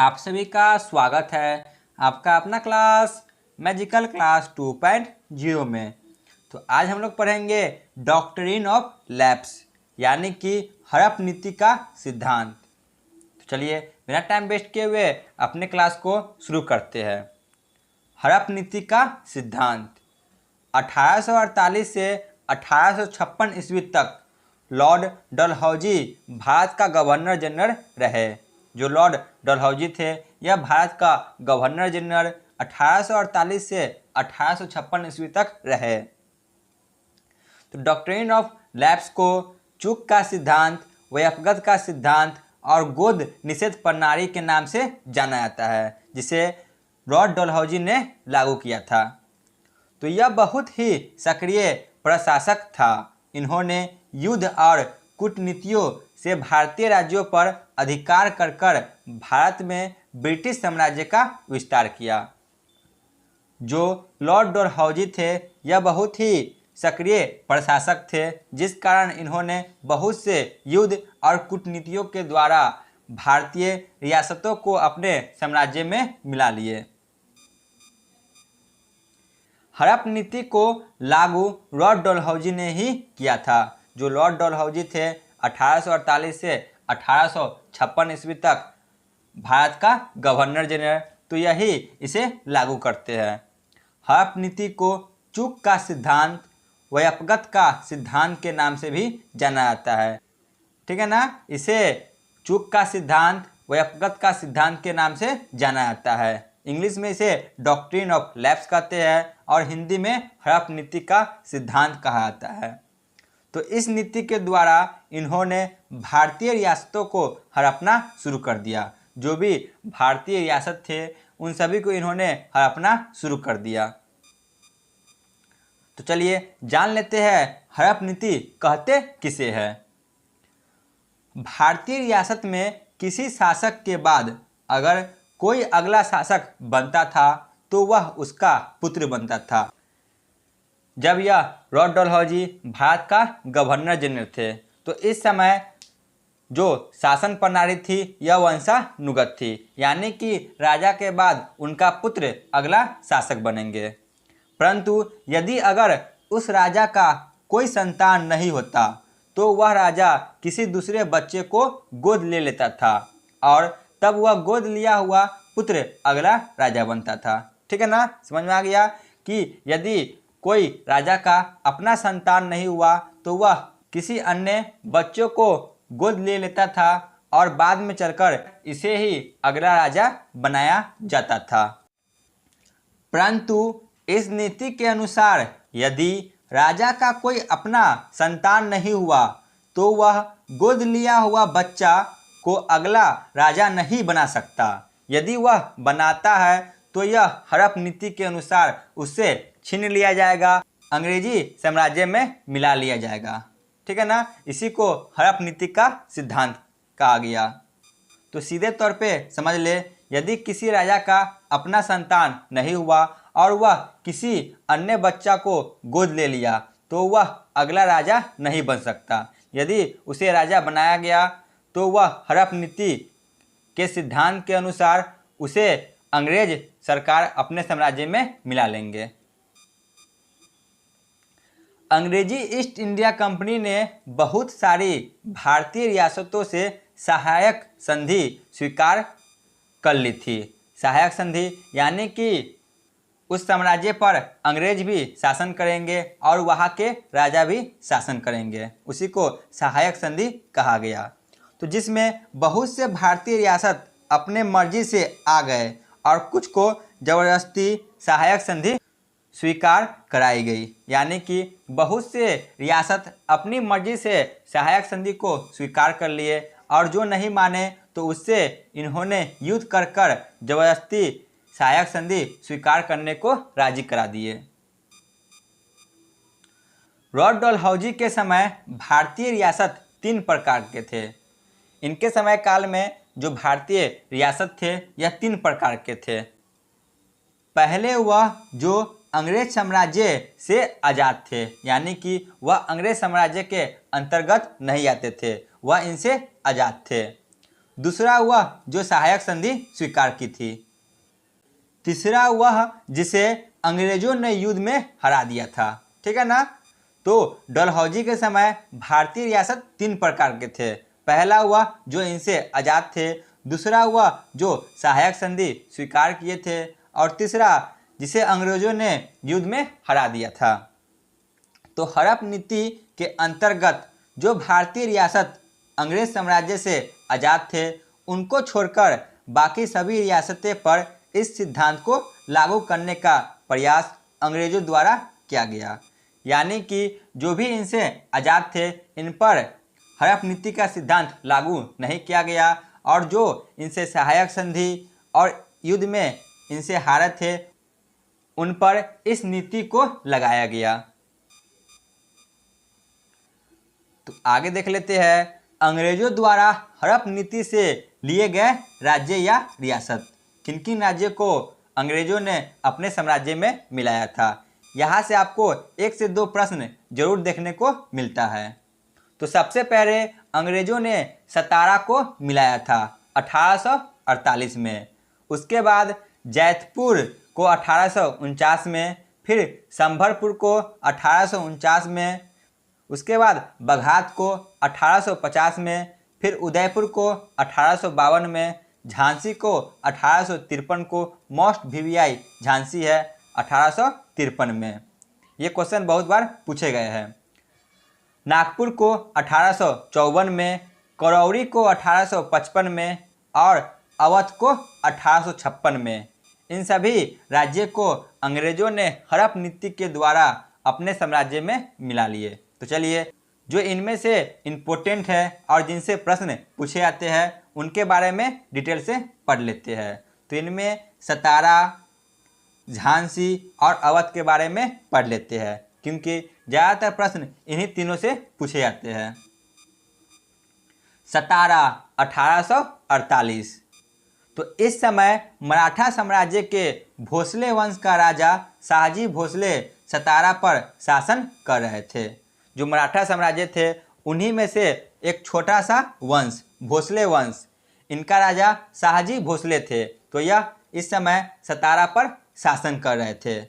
आप सभी का स्वागत है आपका अपना क्लास मैजिकल क्लास 2.0 में। तो आज हम लोग पढ़ेंगे डॉक्ट्रिन ऑफ लैप्स यानी कि हड़प नीति का सिद्धांत। तो चलिए बिना टाइम वेस्ट किए हुए अपने क्लास को शुरू करते हैं। हड़प नीति का सिद्धांत 1848 से 1856 ईस्वी तक लॉर्ड डलहौजी भारत का गवर्नर जनरल रहे। जो लॉर्ड डलहौजी थे यह भारत का गवर्नर जनरल 1848 से 1856 ईस्वी तक रहे। तो डॉक्ट्रिन ऑफ लैप्स को चूक का सिद्धांत, व्यपगत का सिद्धांत और गोद निषेध प्रणाली के नाम से जाना जाता है, जिसे लॉर्ड डलहौजी ने लागू किया था। तो यह बहुत ही सक्रिय प्रशासक था। इन्होंने युद्ध और कूटनीतियों से भारतीय राज्यों पर अधिकार कर भारत में ब्रिटिश साम्राज्य का विस्तार किया। जो लॉर्ड डलहौजी थे यह बहुत ही सक्रिय प्रशासक थे, जिस कारण इन्होंने बहुत से युद्ध और कूटनीतियों के द्वारा भारतीय रियासतों को अपने साम्राज्य में मिला लिए। हड़प नीति को लागू लॉर्ड डलहौजी ने ही किया था। जो लॉर्ड डलहौजी थे 1848 से 1856 ईस्वी तक भारत का गवर्नर जनरल, तो यही इसे लागू करते हैं। हड़प नीति को चूक का सिद्धांत, व्यपगत का सिद्धांत के नाम से भी जाना जाता है। ठीक है ना, इसे चूक का सिद्धांत, व्यपगत का सिद्धांत के नाम से जाना जाता है। इंग्लिश में इसे डॉक्ट्रिन ऑफ लैप्स कहते हैं और हिंदी में हड़प नीति का सिद्धांत कहा जाता है। तो इस नीति के द्वारा इन्होंने भारतीय रियासतों को हड़पना शुरू कर दिया। जो भी भारतीय रियासत थे उन सभी को इन्होंने हड़पना शुरू कर दिया। तो चलिए जान लेते हैं हड़प नीति कहते किसे है। भारतीय रियासत में किसी शासक के बाद अगर कोई अगला शासक बनता था तो वह उसका पुत्र बनता था। जब यह लॉर्ड डलहौजी भारत का गवर्नर जनरल थे तो इस समय जो शासन प्रणाली थी यह वंशानुगत थी, यानी कि राजा के बाद उनका पुत्र अगला शासक बनेंगे। परंतु यदि अगर उस राजा का कोई संतान नहीं होता तो वह राजा किसी दूसरे बच्चे को गोद ले लेता था और तब वह गोद लिया हुआ पुत्र अगला राजा बनता था। ठीक है ना, समझ में आ गया कि यदि कोई राजा का अपना संतान नहीं हुआ तो वह किसी अन्य बच्चों को गोद ले लेता था और बाद में चलकर इसे ही अगला राजा बनाया जाता था। परंतु इस नीति के अनुसार यदि राजा का कोई अपना संतान नहीं हुआ तो वह गोद लिया हुआ बच्चा को अगला राजा नहीं बना सकता। यदि वह बनाता है तो यह हड़प नीति के अनुसार उससे छीन लिया जाएगा, अंग्रेजी साम्राज्य में मिला लिया जाएगा। ठीक है ना, इसी को हड़प नीति का सिद्धांत कहा गया। तो सीधे तौर पे समझ ले, यदि किसी राजा का अपना संतान नहीं हुआ और वह किसी अन्य बच्चा को गोद ले लिया तो वह अगला राजा नहीं बन सकता। यदि उसे राजा बनाया गया तो वह हड़प नीति के सिद्धांत के अनुसार उसे अंग्रेज सरकार अपने साम्राज्य में मिला लेंगे। अंग्रेजी ईस्ट इंडिया कंपनी ने बहुत सारी भारतीय रियासतों से सहायक संधि स्वीकार कर ली थी। सहायक संधि यानी कि उस साम्राज्य पर अंग्रेज भी शासन करेंगे और वहाँ के राजा भी शासन करेंगे, उसी को सहायक संधि कहा गया। तो जिसमें बहुत से भारतीय रियासत अपने मर्जी से आ गए और कुछ को जबरदस्ती सहायक संधि स्वीकार कराई गई, यानी कि बहुत से रियासत अपनी मर्जी से सहायक संधि को स्वीकार कर लिए और जो नहीं माने तो उससे इन्होंने युद्ध कर जबरदस्ती सहायक संधि स्वीकार करने को राजी करा दिए। लॉर्ड डलहौजी के समय भारतीय रियासत 3 प्रकार के थे। इनके समय काल में जो भारतीय रियासत थे यह 3 प्रकार के थे। पहले वह जो अंग्रेज साम्राज्य से आज़ाद थे, यानी कि वह अंग्रेज साम्राज्य के अंतर्गत नहीं आते थे, वह इनसे आज़ाद थे। दूसरा वह जो सहायक संधि स्वीकार की थी। तीसरा वह जिसे अंग्रेजों ने युद्ध में हरा दिया था। ठीक है ना। तो डलहौजी के समय भारतीय रियासत 3 प्रकार के थे। पहला वह जो इनसे आज़ाद थे, दूसरा वह जो सहायक संधि स्वीकार किए थे, और तीसरा जिसे अंग्रेजों ने युद्ध में हरा दिया था। तो हड़प नीति के अंतर्गत जो भारतीय रियासत अंग्रेज साम्राज्य से आज़ाद थे, उनको छोड़कर बाकी सभी रियासतें पर इस सिद्धांत को लागू करने का प्रयास अंग्रेजों द्वारा किया गया। यानी कि जो भी इनसे आज़ाद थे, इन पर हड़प नीति का सिद्धांत लागू नहीं किया गया, और जो इनसे सहायक संधि और युद्ध में इनसे हारे थे, उन पर इस नीति को लगाया गया। तो आगे देख लेते हैं अंग्रेजों द्वारा हड़प नीति से लिए गए राज्य या रियासत। किन किन राज्यों को अंग्रेजों ने अपने साम्राज्य में मिलाया था। यहाँ से आपको 1 से 2 प्रश्न जरूर देखने को मिलता है। तो सबसे पहले अंग्रेजों ने सतारा को मिलाया था 1848 में। उसके बाद जैतपुर को 1849 में, फिर संभलपुर को 1849 में, उसके बाद बघात को 1850 में, फिर उदयपुर को 1852 में, झांसी को 1853 को, मोस्ट वीवीआई झांसी है 1853 में। ये क्वेश्चन बहुत बार पूछे गए हैं। नागपुर को 1854 में, करौरी को 1855 में, और अवध को 1856 में। इन सभी राज्यों को अंग्रेजों ने हड़प नीति के द्वारा अपने साम्राज्य में मिला लिए। तो चलिए, जो इनमें से इम्पोर्टेंट है और जिनसे प्रश्न पूछे जाते हैं, उनके बारे में डिटेल से पढ़ लेते हैं। तो इनमें सतारा, झांसी और अवध के बारे में पढ़ लेते हैं, क्योंकि ज़्यादातर प्रश्न इन्हीं तीनों से पूछे जाते हैं। सतारा 1848। तो इस समय मराठा साम्राज्य के भोसले वंश का राजा शाहजी भोसले सतारा पर शासन कर रहे थे। जो मराठा साम्राज्य थे, उन्हीं में से एक छोटा सा वंश भोसले वंश, इनका राजा शाहजी भोसले थे। तो यह इस समय सतारा पर शासन कर रहे थे।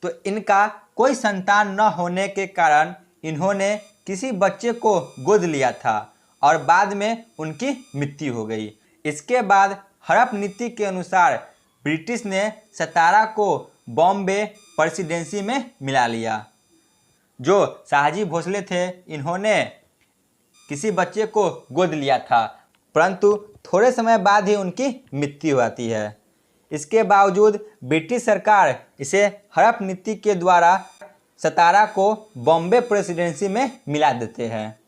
तो इनका कोई संतान न होने के कारण इन्होंने किसी बच्चे को गोद लिया था और बाद में उनकी मृत्यु हो गई। इसके बाद हड़प नीति के अनुसार ब्रिटिश ने सतारा को बॉम्बे प्रेसिडेंसी में मिला लिया। जो शाहजी भोसले थे, इन्होंने किसी बच्चे को गोद लिया था, परंतु थोड़े समय बाद ही उनकी मृत्यु होती है। इसके बावजूद ब्रिटिश सरकार इसे हड़प नीति के द्वारा सतारा को बॉम्बे प्रेसिडेंसी में मिला देते हैं।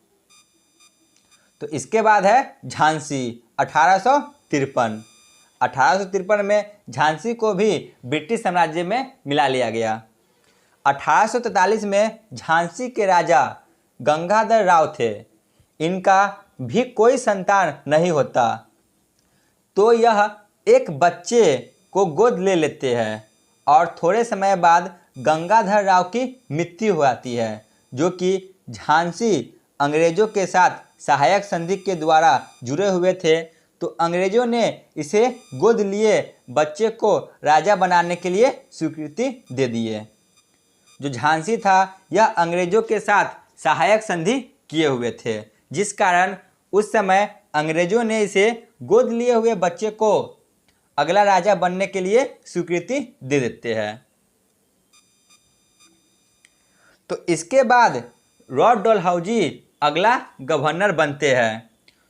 तो इसके बाद है झांसी 1853। 1853 में झांसी को भी ब्रिटिश साम्राज्य में मिला लिया गया। 1843 में झांसी के राजा गंगाधर राव थे। इनका भी कोई संतान नहीं होता, तो यह एक बच्चे को गोद ले लेते हैं और थोड़े समय बाद गंगाधर राव की मृत्यु हो जाती है, जो कि झांसी अंग्रेजों के साथ सहायक संधि के द्वारा जुड़े हुए थे। तो अंग्रेजों ने इसे गोद लिए बच्चे को राजा बनाने के लिए स्वीकृति दे दिए। जो झांसी था, यह अंग्रेजों के साथ सहायक संधि किए हुए थे, जिस कारण उस समय अंग्रेजों ने इसे गोद लिए हुए बच्चे को अगला राजा बनने के लिए स्वीकृति दे देते हैं। तो इसके बाद लॉर्ड डलहौजी अगला गवर्नर बनते हैं।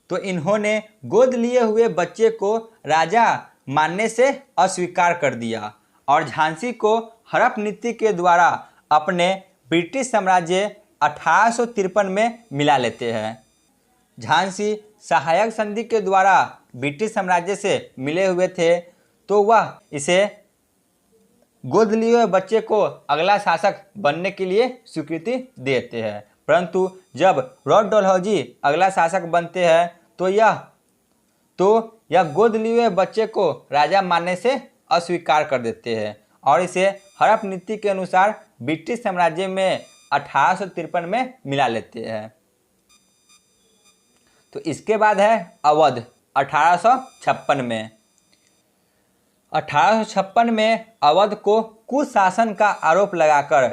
तो इन्होंने गोद लिए हुए बच्चे को राजा मानने से अस्वीकार कर दिया और झांसी को हड़प नीति के द्वारा अपने ब्रिटिश साम्राज्य 1853 में मिला लेते हैं। झांसी सहायक संधि के द्वारा ब्रिटिश साम्राज्य से मिले हुए थे, तो वह इसे गोद लिए हुए बच्चे को अगला शासक बनने के लिए स्वीकृति देते हैं। परंतु जब लॉर्ड डलहौजी अगला शासक बनते हैं, तो यह गोद लिए हुए बच्चे को राजा मानने से अस्वीकार कर देते हैं और इसे हड़प नीति के अनुसार ब्रिटिश साम्राज्य में 1853 में मिला लेते हैं। तो इसके बाद है अवध 1856 में। 1856 में अवध को कुशासन का आरोप लगाकर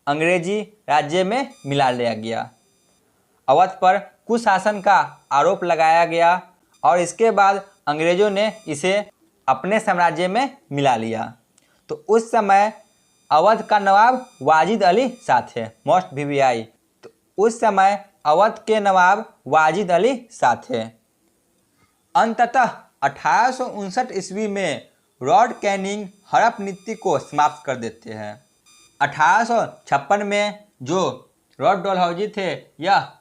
अंग्रेजी राज्य में मिला लिया गया। अवध पर कुशासन का आरोप लगाया गया और इसके बाद अंग्रेजों ने इसे अपने साम्राज्य में मिला लिया। तो उस समय अवध का नवाब वाजिद अली शाह थे, मोस्ट वीवीआई। तो उस समय अवध के नवाब वाजिद अली शाह थे। अंततः 1859 ईस्वी में लॉर्ड कैनिंग हड़प नीति को समाप्त कर देते हैं। 1856 में जो लॉर्ड डलहौजी थे यह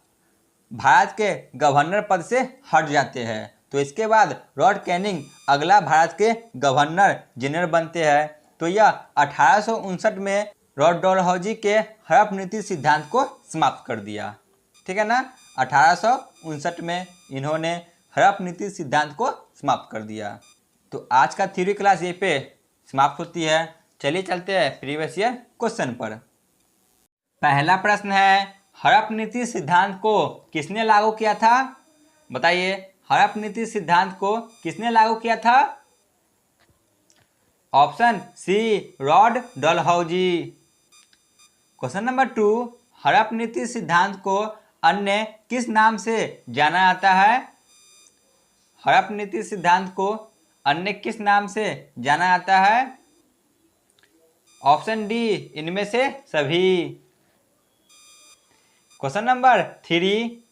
भारत के गवर्नर पद से हट जाते हैं। तो इसके बाद लॉर्ड कैनिंग अगला भारत के गवर्नर जनरल बनते हैं। तो यह 1859 में लॉर्ड डलहौजी के हड़प नीति सिद्धांत को समाप्त कर दिया। ठीक है ना, 1859 में इन्होंने हड़प नीति सिद्धांत को समाप्त कर दिया। तो आज का थ्योरी क्लास यहीं पे समाप्त होती है। चलिए चलते हैं प्रीवियस ईयर क्वेश्चन पर। पहला प्रश्न है, हड़प नीति सिद्धांत को किसने लागू किया था? बताइए, हड़प नीति सिद्धांत को किसने लागू किया था? Option C, Lord Dalhousie. Question number 2, हड़प नीति सिद्धांत को अन्य किस नाम से जाना जाता है? हड़प नीति सिद्धांत को अन्य किस नाम से जाना जाता है? ऑप्शन डी, इनमें से सभी। क्वेश्चन नंबर 3,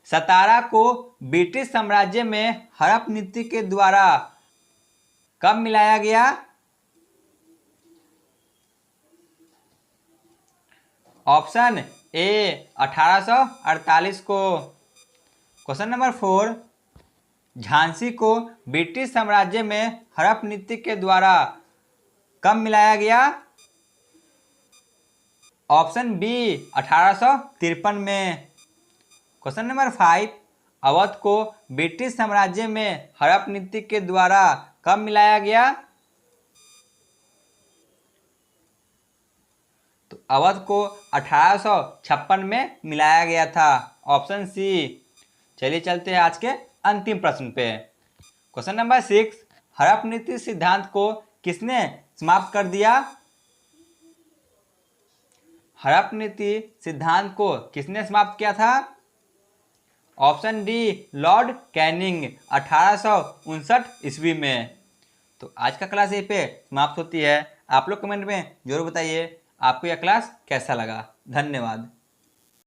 सतारा को ब्रिटिश साम्राज्य में हड़प नीति के द्वारा कब मिलाया गया? ऑप्शन ए, 1848 को। क्वेश्चन नंबर 4, झांसी को ब्रिटिश साम्राज्य में हड़प नीति के द्वारा कब मिलाया गया? ऑप्शन बी, 1853 में। क्वेश्चन नंबर 5, अवध को ब्रिटिश साम्राज्य में हड़प नीति के द्वारा कब मिलाया गया? तो अवध को 1856 में मिलाया गया था। Option C. चलिए चलते हैं आज के अंतिम प्रश्न पे। क्वेश्चन नंबर 6, हड़प नीति सिद्धांत को किसने समाप्त कर दिया? हड़प नीति सिद्धांत को किसने समाप्त किया था? ऑप्शन डी, लॉर्ड कैनिंग 1859 ईस्वी में। तो आज का क्लास यहीं पे समाप्त होती है। आप लोग कमेंट में जरूर बताइए आपको यह क्लास कैसा लगा। धन्यवाद।